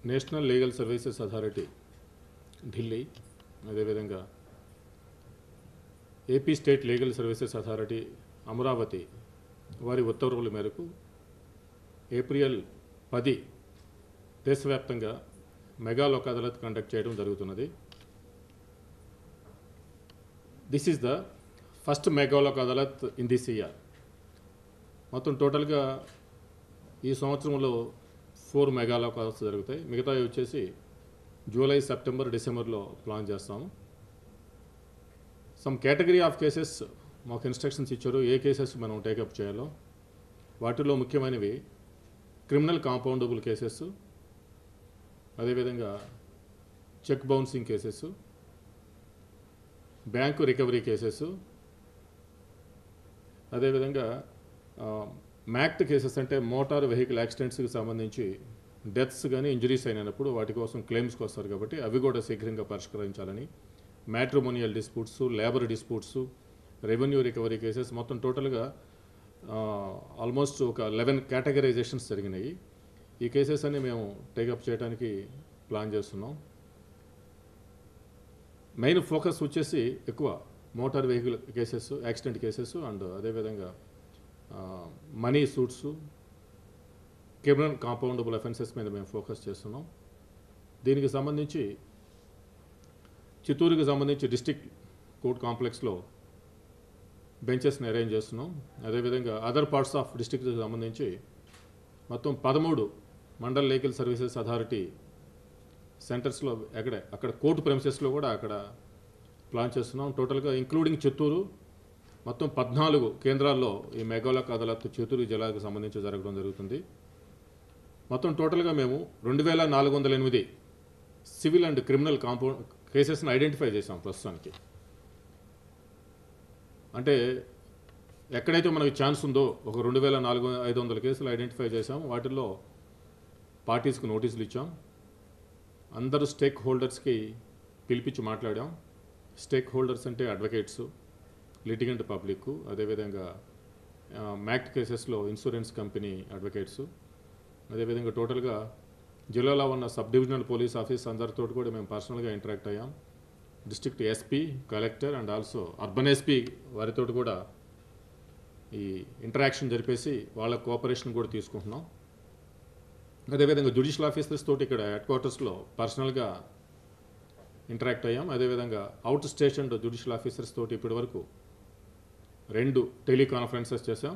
National legal services authority Delhi, అదేవిధంగా AP state legal services authority Amaravati వారి ఉత్తర్వుల మేరకు ఏప్రిల్ 10 దేశవ్యాప్తంగా మెగా లోక్ అదాలత్ కండక్ట్ చేయడం జరుగుతున్నది. This is the first mega Lok Adalat in this year. మొత్తం టోటల్గా ఈ సంవత్సరంలో 4 మెగా లోక్ అదాలత్స్ జరుగుతాయి. మిగతావి వచ్చేసి జూలై, సెప్టెంబర్, డిసెంబర్లో ప్లాన్ చేస్తాము. సమ్ కేటగిరీ ఆఫ్ కేసెస్ మాకు ఇన్స్ట్రక్షన్స్ ఇచ్చారు, ఏ కేసెస్ మనం టేకప్ చేయాలో. వాటిలో ముఖ్యమైనవి క్రిమినల్ కాంపౌండబుల్ కేసెస్, అదేవిధంగా cheque bouncing cases, bank recovery cases, అదేవిధంగా మ్యాక్ట్ కేసెస్ అంటే మోటార్ వెహికల్ యాక్సిడెంట్స్కి సంబంధించి డెత్స్ కానీ ఇంజరీస్ అయినప్పుడు వాటి కోసం క్లెయిమ్స్కి వస్తారు కాబట్టి అవి కూడా శీఘ్రంగా పరిష్కరించాలని, matrimonial disputes, labour disputes, revenue recovery cases, మొత్తం టోటల్గా ఆల్మోస్ట్ ఒక 11 కేటగరైజేషన్స్ జరిగినాయి. ఈ కేసెస్ అన్ని మేము టేకప్ చేయడానికి ప్లాన్ చేస్తున్నాం. మెయిన్ ఫోకస్ వచ్చేసి ఎక్కువ motor vehicle cases, accident cases and అదేవిధంగా money suits, criminal compoundable offences మీద మేము ఫోకస్ చేస్తున్నాం. దీనికి సంబంధించి చిత్తూరుకి సంబంధించి డిస్ట్రిక్ట్ కోర్ట్ కాంప్లెక్స్లో బెంచెస్ని అరేంజ్ చేస్తున్నాం. అదేవిధంగా అదర్ పార్ట్స్ ఆఫ్ డిస్ట్రిక్ట్కి సంబంధించి మొత్తం 13 మండల్ లీగల్ సర్వీసెస్ అథారిటీ సెంటర్స్లో అక్కడ కోర్టు ప్రెమిసెస్లో కూడా అక్కడ ప్లాన్ చేస్తున్నాం. టోటల్గా ఇంక్లూడింగ్ చిత్తూరు మొత్తం 14 కేంద్రాల్లో ఈ మెగా లోక్ అదాలత్ చిత్తూరు జిల్లాకు సంబంధించి జరగడం జరుగుతుంది. మొత్తం టోటల్గా మేము 2408 సివిల్ అండ్ క్రిమినల్ కాంపౌండ్ కేసెస్ని ఐడెంటిఫై చేసాం ప్రస్తుతానికి. అంటే ఎక్కడైతే మనకి ఛాన్స్ ఉందో ఒక 2400-500 కేసులు ఐడెంటిఫై చేసాం. వాటిల్లో పార్టీస్కి నోటీసులు ఇచ్చాం. అందరూ స్టేక్ హోల్డర్స్కి పిలిపించి మాట్లాడాం. స్టేక్ హోల్డర్స్ అంటే అడ్వకేట్స్, లిటిగెంట్ పబ్లిక్, అదేవిధంగా మ్యాక్ట్ కేసెస్లో ఇన్సూరెన్స్ కంపెనీ అడ్వకేట్స్, అదేవిధంగా టోటల్గా జిల్లాలో ఉన్న సబ్ డివిజనల్ పోలీస్ ఆఫీస్ అందరితో కూడా మేము పర్సనల్గా ఇంటరాక్ట్ అయ్యాం. District SP, collector and also urban SP వారితో కూడా ఈ ఇంటరాక్షన్ జరిపేసి వాళ్ళ కోఆపరేషన్ కూడా తీసుకుంటున్నాం. అదేవిధంగా జ్యుడిషియల్ ఆఫీసర్స్ తోటి ఇక్కడ హెడ్ క్వార్టర్స్లో పర్సనల్గా ఇంటరాక్ట్ అయ్యాం. అదేవిధంగా అవుట్ స్టేషన్ జ్యుడిషియల్ ఆఫీసర్స్ తోటి ఇప్పటి వరకు 2 టెలికాన్ఫరెన్సెస్ చేశాం.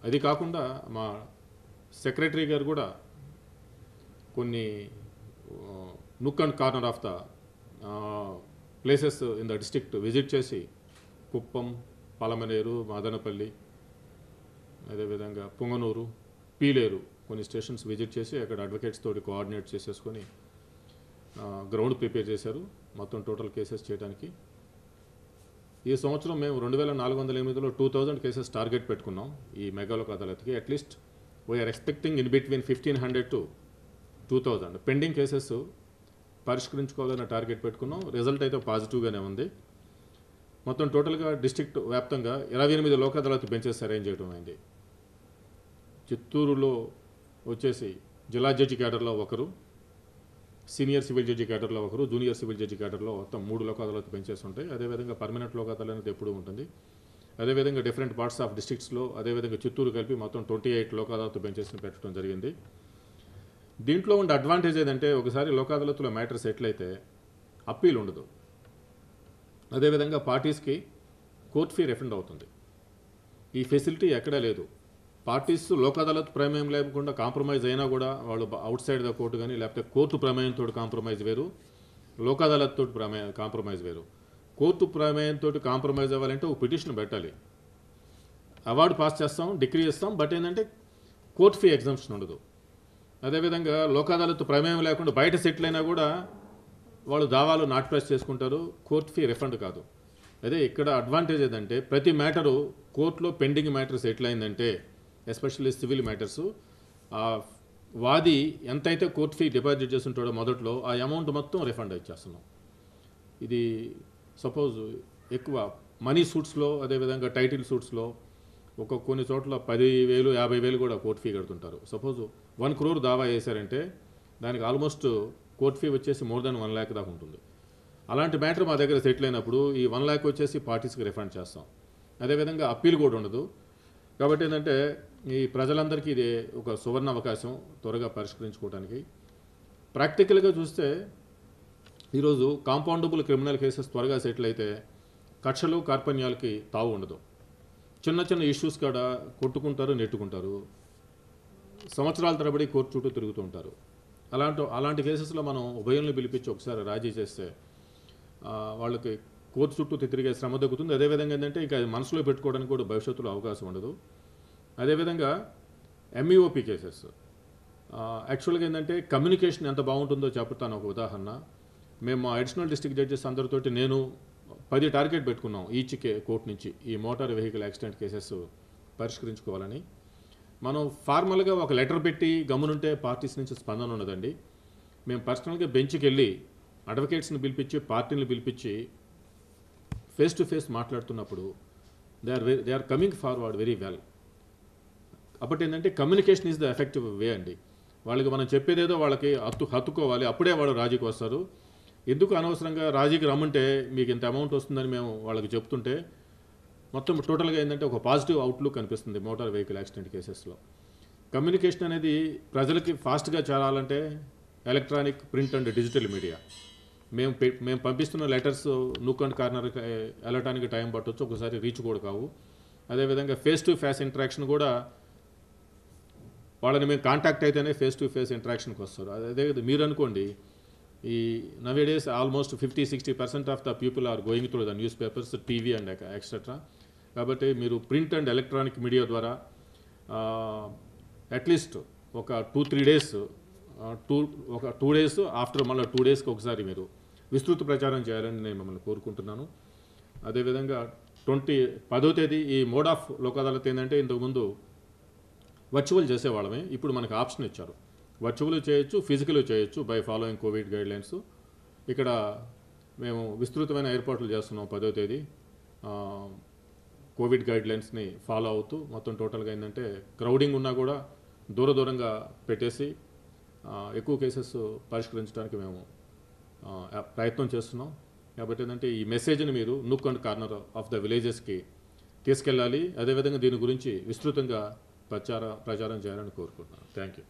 అది కాకుండా మా సెక్రటరీ గారు కూడా కొన్ని nook and corner of the places in the district visit చేసి కుప్పం, పలమనేరు, మదనపల్లి, అదేవిధంగా పుంగనూరు, పీలేరు కొన్ని స్టేషన్స్ విజిట్ చేసి అక్కడ అడ్వకేట్స్ తోటి కోఆర్డినేట్ చేసేసుకొని గ్రౌండ్ ప్రిపేర్ చేశారు మొత్తం టోటల్ కేసెస్ చేయడానికి. ఈ సంవత్సరం మేము 2408లో 2000 కేసెస్ టార్గెట్ పెట్టుకున్నాం ఈ మెగా లోక్ అదాలత్కి. At least we are expecting in between 1500 to 2000 pending cases పరిష్కరించుకోవాలన్న టార్గెట్ పెట్టుకున్నాం. రిజల్ట్ అయితే పాజిటివ్గానే ఉంది. మొత్తం టోటల్గా డిస్ట్రిక్ట్ వ్యాప్తంగా 28 లోక్ అదాలత్ బెంచెస్ అరేంజ్ చేయడం అయింది. చిత్తూరులో వచ్చేసి జిల్లా జడ్జి క్యాడర్లో ఒకరు, సీనియర్ సివిల్ జడ్జి క్యాడర్లో ఒకరు, జూనియర్ సివిల్ జడ్జి క్యాడర్లో మొత్తం 3 లోక్ అదాలత్ బెంచెస్ ఉంటాయి. అదేవిధంగా పర్మనెంట్ లోక్ అదాలత్ అనేది ఎప్పుడూ ఉంటుంది. అదేవిధంగా డిఫరెంట్ పార్ట్స్ ఆఫ్ డిస్ట్రిక్ట్స్లో అదేవిధంగా చిత్తూరు కలిపి మొత్తం 28 లోక్ అదాలత్ బెంచెస్ని పెట్టడం జరిగింది. దీంట్లో ఉండే అడ్వాంటేజ్ ఏదంటే ఒకసారి లోక్ అదాలత్లో మ్యాటర్ సెటిల్ అయితే అప్పీల్ ఉండదు. అదేవిధంగా పార్టీస్కి కోర్ట్ ఫీ రిఫండ్ అవుతుంది. ఈ ఫెసిలిటీ ఎక్కడా లేదు. పార్టీస్ లోక్ అదాలత్ ప్రమేయం లేకుండా కాంప్రమైజ్ అయినా కూడా వాళ్ళు అవుట్ సైడ్ ద కోర్టు కానీ లేకపోతే కోర్టు ప్రమేయంతో కాంప్రమైజ్ వేరు, లోక్ అదాలత్ తోటి కాంప్రమైజ్ వేరు. కోర్టు ప్రమేయంతో కాంప్రమైజ్ అవ్వాలంటే ఒక పిటిషన్ పెట్టాలి, అవార్డు పాస్ చేస్తాం, డిగ్రీ ఇస్తాం, బట్ ఏంటంటే కోర్ట్ ఫీ ఎగ్జామ్షన్ ఉండదు. అదేవిధంగా లోక్ అదాలత్ ప్రమేయం లేకుండా బయట సెటిల్ అయినా కూడా వాళ్ళు దావాలు నాట్ ప్రెస్ చేసుకుంటారు, కోర్ట్ ఫీ రిఫండ్ కాదు. అదే ఇక్కడ అడ్వాంటేజ్ ఏదంటే ప్రతి మ్యాటరు కోర్టులో పెండింగ్ మ్యాటర్ సెటిల్ అయిందంటే ఎస్పెషల్లీ సివిల్ మ్యాటర్స్ వాది ఎంతైతే కోర్ట్ ఫీ డిపాజిట్ చేస్తుంటాడో మొదట్లో ఆ అమౌంట్ మొత్తం రిఫండ్ ఇచ్చేస్తున్నాం. ఇది సపోజ్ ఎక్కువ మనీ సూట్స్లో అదేవిధంగా టైటిల్ సూట్స్లో కొన్ని చోట్ల 10,000, 50,000 కూడా కోర్ట్ ఫీ కడుతుంటారు. సపోజ్ 1 crore దావా వేశారంటే దానికి ఆల్మోస్ట్ కోర్ట్ ఫీ వచ్చేసి మోర్ దాన్ 1 lakh దాకా ఉంటుంది. అలాంటి మ్యాటర్ మా దగ్గర సెటిల్ అయినప్పుడు ఈ 1 lakh వచ్చేసి పార్టీస్కి రిఫండ్ చేస్తాం. అదేవిధంగా అప్పీల్ కూడా ఉండదు. కాబట్టి ఏంటంటే ఈ ప్రజలందరికీ ఇది ఒక సువర్ణ అవకాశం త్వరగా పరిష్కరించుకోవడానికి. ప్రాక్టికల్గా చూస్తే ఈరోజు కాంపౌండబుల్ క్రిమినల్ కేసెస్ త్వరగా సెటిల్ అయితే కక్షలు కార్పణ్యాలకి తావు ఉండదు. చిన్న చిన్న ఇష్యూస్ కాడ కొట్టుకుంటారు, నెట్టుకుంటారు, సంవత్సరాల తరబడి కోర్టు చుట్టూ తిరుగుతూ ఉంటారు. అలాంటి కేసెస్లో మనం ఉభయంలో పిలిపించి ఒకసారి రాజీ చేస్తే వాళ్ళకి కోర్టు చుట్టూ తిరిగే శ్రమ తగ్గుతుంది. అదేవిధంగా ఏంటంటే ఇంకా మనసులో పెట్టుకోవడానికి కూడా భవిష్యత్తులో అవకాశం ఉండదు. అదేవిధంగా ఎంఈఓపి కేసెస్ యాక్చువల్గా ఏంటంటే కమ్యూనికేషన్ ఎంత బాగుంటుందో చెప్తాను. ఒక ఉదాహరణ, మేము అడిషనల్ డిస్ట్రిక్ట్ జడ్జెస్ అందరితోటి నేను 10 టార్గెట్ పెట్టుకున్నాం ఈచ్ కోర్టు నుంచి ఈ మోటార్ వెహికల్ యాక్సిడెంట్ కేసెస్ పరిష్కరించుకోవాలని. మనం ఫార్మల్గా ఒక లెటర్ పెట్టి గమ్మునుంటే పార్టీస్ నుంచి స్పందన ఉండదండి. మేము పర్సనల్గా బెంచ్కి వెళ్ళి అడ్వకేట్స్ని పిలిపించి పార్టీని పిలిపించి ఫేస్ టు ఫేస్ మాట్లాడుతున్నప్పుడు they are coming forward very well. అప్పటి ఏంటంటే communication is the effective way అండి. వాళ్ళకి మనం చెప్పేదేదో వాళ్ళకి హత్తుకోవాలి, అప్పుడే వాళ్ళు రాజీకి వస్తారు. ఎందుకు అనవసరంగా రాజీకి రమ్మంటే మీకు ఇంత అమౌంట్ వస్తుందని మేము వాళ్ళకి చెప్తుంటే మొత్తం టోటల్గా ఏంటంటే ఒక పాజిటివ్ అవుట్లుక్ కనిపిస్తుంది మోటార్ వెహికల్ యాక్సిడెంట్ కేసెస్లో. కమ్యూనికేషన్ అనేది ప్రజలకి ఫాస్ట్గా చేరాలంటే electronic, print and digital media. మేము పంపిస్తున్న లెటర్స్ నూక్ అండ్ కార్నర్కి వెళ్ళటానికి టైం పట్టవచ్చు, ఒకసారి రీచ్ కూడా కావు. అదేవిధంగా ఫేస్ టు ఫేస్ ఇంటరాక్షన్ కూడా వాళ్ళని మేము కాంటాక్ట్ అయితేనే ఫేస్ టు ఫేస్ ఇంటరాక్షన్కి వస్తారు. అదే మీరు అనుకోండి, ఈ nowadays almost 50-60% of the people are going through the newspapers, TV and etcetera. కాబట్టి మీరు ప్రింట్ అండ్ ఎలక్ట్రానిక్ మీడియా ద్వారా అట్లీస్ట్ ఒక 2-3 డేస్ ఒక 2 డేస్ ఆఫ్టర్ మళ్ళీ 2 డేస్కి ఒకసారి మీరు విస్తృత ప్రచారం చేయాలని నేను మిమ్మల్ని కోరుకుంటున్నాను. అదేవిధంగా 10వ తేదీ ఈ మోడ్ ఆఫ్ లోక్ అదాలత్ ఏంటంటే ఇంతకుముందు వర్చువల్ చేసేవాళ్ళమే, ఇప్పుడు మనకు ఆప్షన్ ఇచ్చారు. వర్చువల్ చేయొచ్చు, ఫిజికల్ చేయొచ్చు బై ఫాలోయింగ్ కోవిడ్ గైడ్లైన్స్. ఇక్కడ మేము విస్తృతమైన ఏర్పాట్లు చేస్తున్నాం 10వ తేదీ కోవిడ్ గైడ్లైన్స్ని ఫాలో అవుతూ. మొత్తం టోటల్గా ఏంటంటే క్రౌడింగ్ ఉన్నా కూడా దూరంగా పెట్టేసి ఎక్కువ కేసెస్ పరిష్కరించడానికి మేము ప్రయత్నం చేస్తున్నాం. కాబట్టి ఏంటంటే ఈ మెసేజ్ని మీరు nook and corner of the విలేజెస్కి తీసుకెళ్ళాలి. అదేవిధంగా దీని గురించి విస్తృతంగా ప్రచారం చేయాలని కోరుకుంటున్నాను. Thank you.